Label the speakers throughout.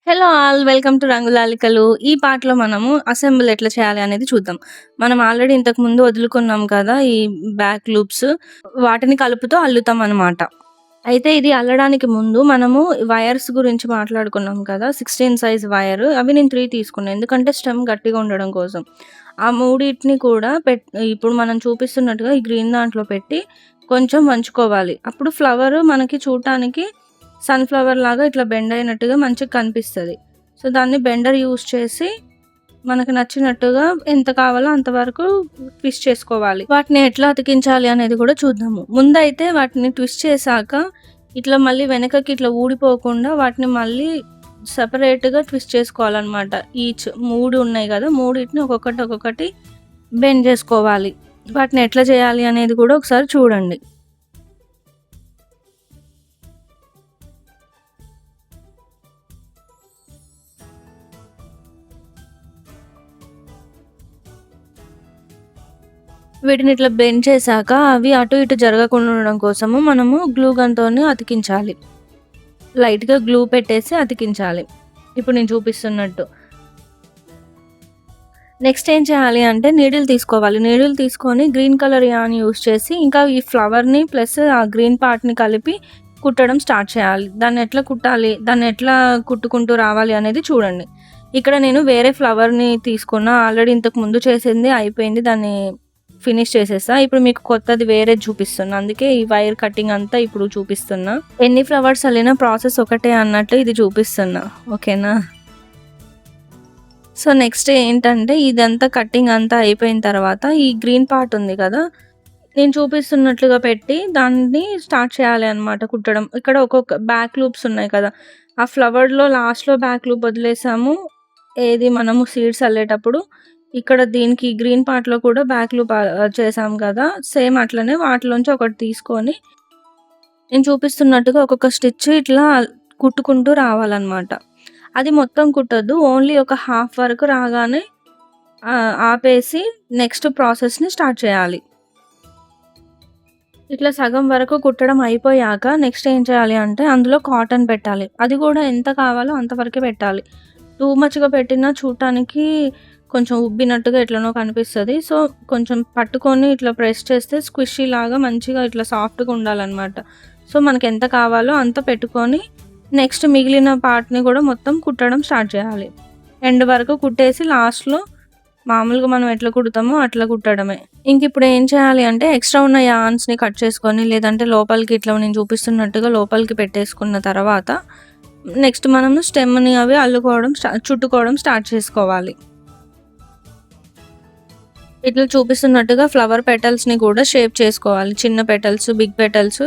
Speaker 1: Hello all welcome to రంగులాలికలు. ఈ పార్ట్‌లో మనము అసెంబుల్ ఎట్లా చేయాలి అనేది చూద్దాం. మనం ఆల్రెడీ ఇంతకుముందు వదులుకున్నాం కదా! ఈ బ్యాక్ లూప్స్ వాటిని కలుపుతూ అల్లుతామనమాట. అయితే ఇది అల్లడానికి ముందు మనము వైర్స్ గురించి మాట్లాడుకున్నాం కదా! 16 సైజ్ వైర్ అవి నేను 3 తీసుకున్నా. ఎందుకంటే స్టెమ్ గట్టిగా ఉండడం కోసం. ఆ మూడిటిని కూడా ఇప్పుడు మనం చూపిస్తున్నట్టుగా ఈ గ్రీన్ దాంట్లో పెట్టి కొంచెం వంచుకోవాలి. అప్పుడు ఫ్లవర్ మనకి చూడటానికి సన్‌ఫ్లవర్ లాగా ఇట్లా బెండ్ అయినట్టుగా మంచిగా కనిపిస్తది. సో, దాన్ని బెండర్ యూజ్ చేసి మనకు నచ్చినట్టుగా ఎంత కావాలో అంతవరకు ట్విస్ట్ చేసుకోవాలి. వాటిని ఎట్లా అతికించాలి అనేది కూడా చూద్దాము. ముందైతే వాటిని ట్విస్ట్ చేశాక ఇట్లా మళ్ళీ వెనకకి ఇట్లా ఊడిపోకుండా వాటిని మళ్ళీ సెపరేట్‌గా ట్విస్ట్ చేసుకోవాలనమాట. ఈచ్ 3 ఉన్నాయి గదా! మూడిటిని ఒక్కొక్కటి బెండ్ జేసుకోవాలి. వాటిని ఎట్లా చేయాలి అనేది కూడా ఒకసారి చూడండి. వీటిని ఇట్లా బెండ్ చేశాక అవి అటు ఇటు జరగకుండా ఉండడం కోసము మనము గ్లూ గన్‌తోని అతికించాలి. లైట్‌గా గ్లూ పెట్టేసి అతికించాలి. ఇప్పుడు నేను చూపిస్తున్నట్టు. నెక్స్ట్ ఏం చేయాలి అంటే నీడిల్ తీసుకోవాలి. నీడిల్ తీసుకొని గ్రీన్ కలర్ యాన్ యూజ్ చేసి ఇంకా ఈ ఫ్లవర్‌ని ప్లస్ ఆ గ్రీన్ పార్ట్‌ని కలిపి కుట్టడం స్టార్ట్ చేయాలి. దాన్ని ఎట్లా కుట్టాలి, దాన్ని ఎట్లా కుట్టుకుంటూ రావాలి అనేది చూడండి. ఇక్కడ నేను వేరే ఫ్లవర్‌ని తీసుకున్నా. ఆల్రెడీ ఇంతకు ముందు చేసింది అయిపోయింది. దాన్ని ఫినిష్ చేసేసా. ఇప్పుడు మీకు కొత్తది వేరేది చూపిస్తున్నా. అందుకే ఈ వైర్ కటింగ్ అంతా ఇప్పుడు చూపిస్తున్నా. ఎన్ని ఫ్లవర్స్ అల్లినా ప్రాసెస్ ఒకటే అన్నట్టు ఇది చూపిస్తున్నా. ఓకేనా? సో, నెక్స్ట్ ఏంటంటే ఇదంతా కటింగ్ అంతా అయిపోయిన తర్వాత ఈ గ్రీన్ పార్ట్ ఉంది కదా! నేను చూపిస్తున్నట్లుగా పెట్టి దాన్ని స్టార్ట్ చేయాలి అన్నమాట కుట్టడం. ఇక్కడ ఒక్కొక్క బ్యాక్ లూప్స్ ఉన్నాయి కదా! ఆ ఫ్లవర్‌లో లాస్ట్‌లో బ్యాక్ లూప్ వదిలేసాము. ఏది మనము సీడ్స్ అల్లేటప్పుడు. ఇక్కడ దీనికి గ్రీన్ పార్ట్‌లో కూడా బ్యాక్ లూప్ చేసాం కదా! సేమ్ అట్లనే వాటిలోంచి ఒకటి తీసుకొని నేను చూపిస్తున్నట్టుగా ఒక్కొక్క స్టిచ్ ఇట్లా కుట్టుకుంటూ రావాలన్నమాట. అది మొత్తం కుట్టొద్దు. ఓన్లీ ఒక హాఫ్ వరకు రాగానే ఆపేసి నెక్స్ట్ ప్రాసెస్‌ని స్టార్ట్ చేయాలి. ఇట్లా సగం వరకు కుట్టడం అయిపోయాక నెక్స్ట్ ఏం చేయాలి అంటే అందులో కాటన్ పెట్టాలి. అది కూడా ఎంత కావాలో అంత వరకే పెట్టాలి. టూ మచ్‌గా పెట్టినా చూడటానికి కొంచెం ఉబ్బినట్టుగా ఎట్లనో కనిపిస్తది. సో, కొంచెం పట్టుకొని ఇట్లా ప్రెస్ చేస్తే స్క్విషీ లాగా మంచిగా ఇట్లా సాఫ్ట్‌గా ఉండాలనమాట. సో, మనకెంత కావాలో అంత పెట్టుకొని నెక్స్ట్ మిగిలిన పార్ట్‌ని కూడా మొత్తం కుట్టడం స్టార్ట్ చేయాలి. ఎండ్ వరకు కుట్టేసి లాస్ట్‌లో మామూలుగా మనం ఎట్లా కుడతామో అట్లా కుట్టడమే. ఇంకిప్పుడు ఏం చేయాలి అంటే ఎక్స్‌ట్రా ఉన్న యార్న్స్‌ని కట్ చేసుకొని లేదంటే లోపలికి ఇట్లా నేను చూపిస్తున్నట్టుగా లోపలికి పెట్టేసుకున్న తర్వాత నెక్స్ట్ మనము స్టెమ్‌ని అవి అల్లుకోవడం చుట్టుకోవడం స్టార్ట్ చేసుకోవాలి. ఇట్లా చూపిస్తున్నట్టుగా ఫ్లవర్ పెటల్స్‌ని కూడా షేప్ చేసుకోవాలి. చిన్న పెటల్స్, బిగ్ పెటల్స్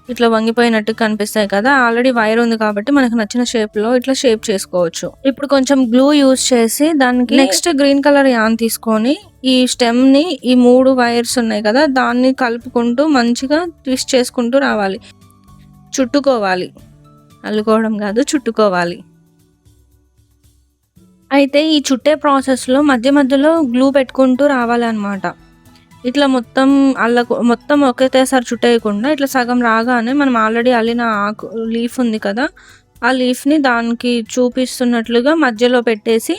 Speaker 1: ఇట్లా వంగిపోయినట్టు కనిపిస్తాయి కదా! ఆల్రెడీ వైర్ ఉంది కాబట్టి మనకు నచ్చిన షేప్‌లో ఇట్లా షేప్ చేసుకోవచ్చు. ఇప్పుడు కొంచెం గ్లూ యూజ్ చేసి దానికి నెక్స్ట్ గ్రీన్ కలర్ యాన్ తీసుకొని ఈ స్టెమ్‌ని ఈ 3 వైర్స్ ఉన్నాయి కదా! దాన్ని కలుపుకుంటూ మంచిగా ట్విస్ట్ చేసుకుంటూ రావాలి. చుట్టుకోవాలి. అల్లుకోవడం కాదు, చుట్టుకోవాలి. అయితే ఈ చుట్టే ప్రాసెస్‌లో మధ్య మధ్యలో గ్లూ పెట్టుకుంటూ రావాలనమాట. ఇట్లా మొత్తం ఒకేసారి చుట్టేయకుండా ఇట్లా సగం రాగానే మనం ఆల్రెడీ అల్లిన లీఫ్ ఉంది కదా! ఆ లీఫ్‌ని దానికి చూపిస్తున్నట్లుగా మధ్యలో పెట్టేసి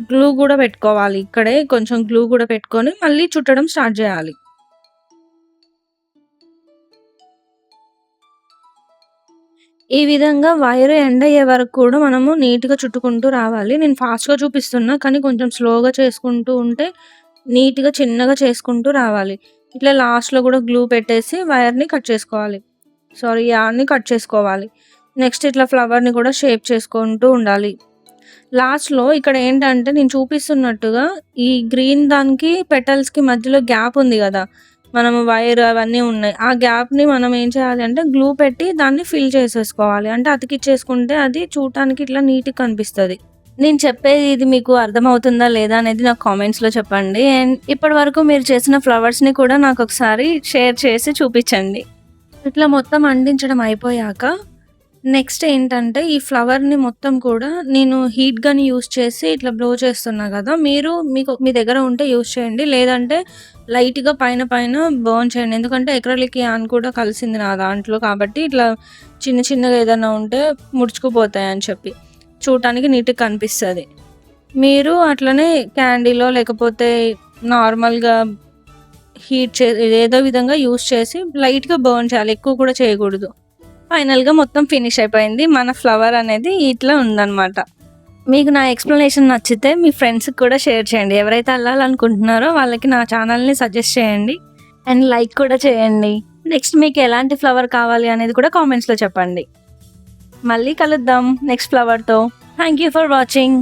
Speaker 1: గ్లూ గూడా పెట్టుకోవాలి. ఇక్కడే కొంచెం గ్లూ గూడా పెట్టుకొని మళ్ళీ చుట్టడం స్టార్ట్ జేయాలి. ఈ విధంగా వైర్ ఎండ్ అయ్యే వరకు కూడా మనము నీట్‌గా చుట్టుకుంటూ రావాలి. నేను ఫాస్ట్‌గా చూపిస్తున్నా కానీ కొంచెం స్లోగా చేసుకుంటూ ఉంటే నీట్‌గా చిన్నగా చేసుకుంటూ రావాలి. ఇట్లా లాస్ట్‌లో కూడా గ్లూ పెట్టేసి వైర్‌ని కట్ చేసుకోవాలి. యార్న్‌ని కట్ చేసుకోవాలి. నెక్స్ట్ ఇట్లా ఫ్లవర్‌ని కూడా షేప్ చేసుకుంటూ ఉండాలి. లాస్ట్‌లో ఇక్కడ ఏంటంటే నేను చూపిస్తున్నట్టుగా ఈ గ్రీన్ దానికి పెటల్స్‌కి మధ్యలో గ్యాప్ ఉంది గదా! మనము వైర్ అవన్నీ ఉన్నాయి. ఆ గ్యాప్‌ని మనం ఏం చేయాలి అంటే గ్లూ పెట్టి దాన్ని ఫిల్ చేసేసుకోవాలి. అంటే అతికిచ్చేసుకుంటే అది చూడటానికి ఇట్లా నీట్‌గా కనిపిస్తది. నేను చెప్పేది ఇది మీకు అర్థమవుతుందా లేదా అనేది నాకు కామెంట్స్‌లో చెప్పండి. అండ్ ఇప్పటి వరకు మీరు చేసిన ఫ్లవర్స్‌ని కూడా నాకొకసారి షేర్ చేసి చూపిచ్చండి. ఇట్లా మొత్తం అంటించడం అయిపోయాక నెక్స్ట్ ఏంటంటే ఈ ఫ్లవర్‌ని మొత్తం కూడా నేను హీట్ గన్ యూజ్ చేసి ఇట్లా బ్లో చేస్తున్నా గదా! మీరు మీ దగ్గర ఉంటే యూజ్ చేయండి. లేదంటే లైట్‌గా పైన పైన బర్న్ చేయండి. ఎందుకంటే అక్రిలిక్ యాన్ కూడా కలిసింది నా దాంట్లో కాబట్టి ఇట్లా చిన్న చిన్నగా ఏదైనా ఉంటే ముడుచుకుపోతాయని చెప్పి. చూడటానికి నీట్‌గా కనిపిస్తది. మీరు అట్లనే క్యాండీలో లేకపోతే నార్మల్‌గా హీట్ ఏదో విధంగా యూజ్ చేసి లైట్‌గా బర్న్ చేయాలి. ఎక్కువ కూడా చేయకూడదు. ఫైనల్‌గా మొత్తం ఫినిష్ అయిపోయింది. మన ఫ్లవర్ అనేది ఇట్లా ఉందన్నమాట. మీకు నా ఎక్స్‌ప్లనేషన్ నచ్చితే మీ ఫ్రెండ్స్‌కి కూడా షేర్ చేయండి. ఎవరైతే అల్లాలనుకుంటున్నారో వాళ్ళకి నా ఛానల్‌ని సజెస్ట్ చేయండి. అండ్ లైక్ కూడా చేయండి. నెక్స్ట్ మీకు ఎలాంటి ఫ్లవర్ కావాలి అనేది కూడా కామెంట్స్‌లో చెప్పండి. మళ్ళీ కలుద్దాం నెక్స్ట్ ఫ్లవర్‌తో. Thank you for watching.